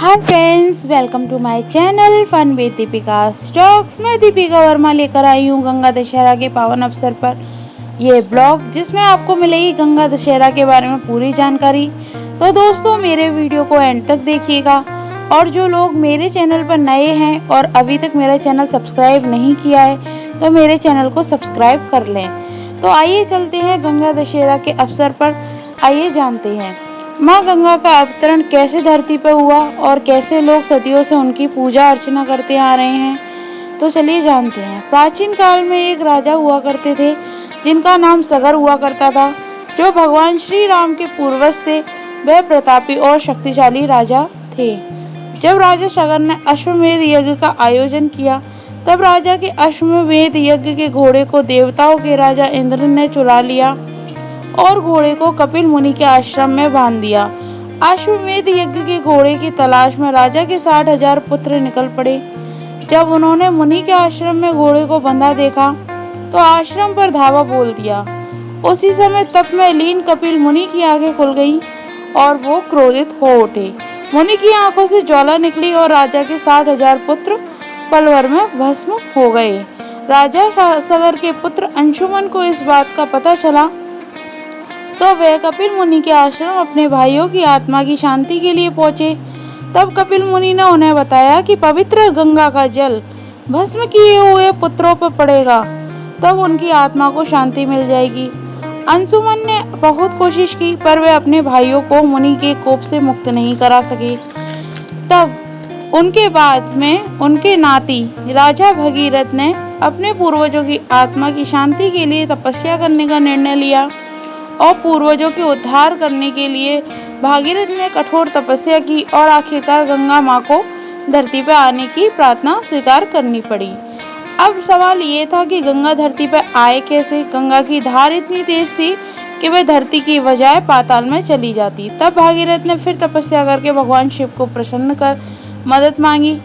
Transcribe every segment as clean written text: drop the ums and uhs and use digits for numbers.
Hi friends, welcome to my channel fun with Deepika stocks. मैं दीपिका वर्मा लेकर आई हूँ गंगा दशहरा के पावन अवसर पर ये ब्लॉग, जिसमें आपको मिलेगी गंगा दशहरा के बारे में पूरी जानकारी। तो दोस्तों, मेरे वीडियो को एंड तक देखिएगा। और जो लोग मेरे चैनल पर नए हैं और अभी तक मेरा चैनल सब्सक्राइब नहीं किया है तो मेरे चैनल को सब्सक्राइब कर लें। तो आइए चलते हैं गंगा दशहरा के अवसर पर। आइए जानते हैं माँ गंगा का अवतरण कैसे धरती पर हुआ और कैसे लोग सदियों से उनकी पूजा अर्चना करते आ रहे हैं। तो चलिए जानते हैं। प्राचीन काल में एक राजा हुआ करते थे जिनका नाम सगर हुआ करता था, जो भगवान श्री राम के पूर्वज थे। वह प्रतापी और शक्तिशाली राजा थे। जब राजा सगर ने अश्वमेध यज्ञ का आयोजन किया, तब राजा के अश्वमेध यज्ञ के घोड़े को देवताओं के राजा इंद्र ने चुरा लिया और घोड़े को कपिल मुनि के आश्रम में बांध दिया। अश्वमेध यज्ञ के घोड़े की तलाश में राजा के 60,000 पुत्र निकल पड़े। जब उन्होंने मुनि के आश्रम में घोड़े को बंधा देखा तो आश्रम पर धावा बोल दिया। उसी समय तप में लीन कपिल मुनि की आंखें खुल गईं और वो क्रोधित हो उठे। मुनि की आंखों से ज्वाला निकली और राजा के 60,000 पुत्र पल भर में भस्म हो गए। राजा सगर के पुत्र अंशुमन को इस बात का पता चला तो वे कपिल मुनि के आश्रम अपने भाइयों की आत्मा की शांति के लिए पहुंचे। तब कपिल मुनि ने उन्हें बताया कि पवित्र गंगा का जल भस्म किए हुए पुत्रों पर पड़ेगा, तब उनकी आत्मा को शांति मिल जाएगी। अंशुमन ने बहुत कोशिश की, पर वे अपने भाइयों को मुनि के कोप से मुक्त नहीं करा सके। तब उनके बाद में उनके नाती राजा भगीरथ ने अपने पूर्वजों की आत्मा की शांति के लिए तपस्या करने का निर्णय लिया और पूर्वजों के उद्धार करने के लिए भागीरथ ने कठोर तपस्या की और आखिरकार गंगा माँ को धरती पर आने की प्रार्थना स्वीकार करनी पड़ी। अब सवाल ये था कि गंगा धरती पर आए कैसे। गंगा की धार इतनी तेज थी कि वह धरती की बजाय पाताल में चली जाती। तब भागीरथ ने फिर तपस्या करके भगवान शिव को प्रसन्न कर मदद मांगी।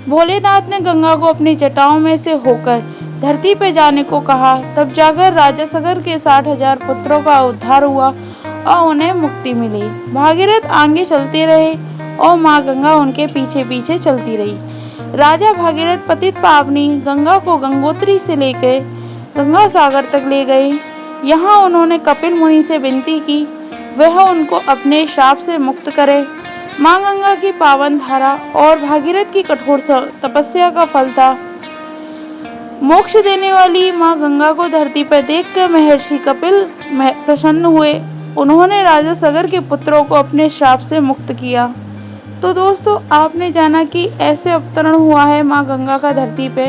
भोलेनाथ ने गंगा को अपनी जटाओं में से होकर धरती पर जाने को कहा। तब जाकर राजा सगर के 60,000 पुत्रों का उद्धार हुआ और उन्हें मुक्ति मिली। भागीरथ आगे चलते रहे और माँ गंगा उनके पीछे पीछे चलती रही। राजा भागीरथ पतित पावनी गंगा को गंगोत्री से लेकर गंगा सागर तक ले गए। यहाँ उन्होंने कपिल मुनि से विनती की वह उनको अपने श्राप से मुक्त करे। माँ गंगा की पावन धारा और भागीरथ की कठोर तपस्या का फल था। मोक्ष देने वाली माँ गंगा को धरती पर देखकर महर्षि कपिल प्रसन्न हुए। उन्होंने राजा सगर के पुत्रों को अपने श्राप से मुक्त किया। तो दोस्तों, आपने जाना कि ऐसे अवतरण हुआ है माँ गंगा का धरती पे।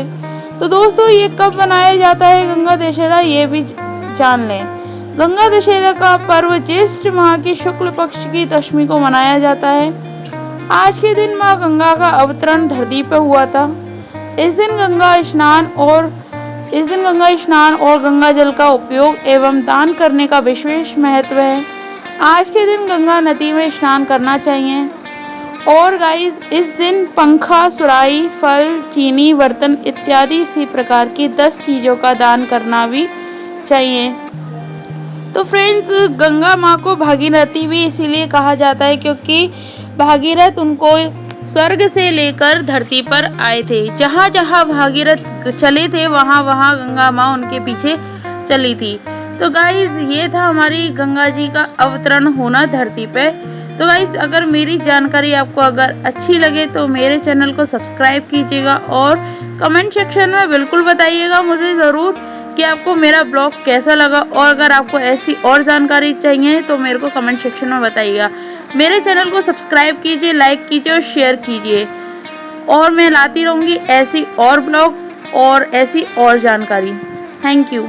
तो दोस्तों, ये कब मनाया जाता है गंगा दशहरा, ये भी जान लें। गंगा दशहरा का पर्व ज्येष्ठ माह की शुक्ल पक्ष की दशमी को मनाया जाता है। आज के दिन माँ गंगा का अवतरण धरती पर हुआ था। इस दिन गंगा स्नान और गंगा जल का उपयोग एवं दान करने का विशेष महत्व है। आज के दिन गंगा नदी में स्नान करना चाहिए। और गाइस, इस दिन पंखा, सुराही, फल, चीनी, बर्तन इत्यादि इसी प्रकार की 10 चीजों का दान करना भी चाहिए। तो फ्रेंड्स, गंगा माँ को भागीरथी भी इसीलिए कहा जाता है क्योंकि भागीरथ उनको स्वर्ग से लेकर धरती पर आए थे। जहाँ जहाँ भागीरथ चले थे वहाँ वहाँ गंगा माँ उनके पीछे चली थी। तो गाइस, ये था हमारी गंगा जी का अवतरण होना धरती पे। तो गाइस, अगर मेरी जानकारी आपको अगर अच्छी लगे तो मेरे चैनल को सब्सक्राइब कीजिएगा और कमेंट सेक्शन में बिल्कुल बताइएगा मुझे ज़रूर कि आपको मेरा ब्लॉग कैसा लगा। और अगर आपको ऐसी और जानकारी चाहिए तो मेरे को कमेंट सेक्शन में बताइएगा। मेरे चैनल को सब्सक्राइब कीजिए, लाइक कीजिए और शेयर कीजिए। और मैं लाती रहूँगी ऐसी और ब्लॉग और ऐसी और जानकारी। Thank you.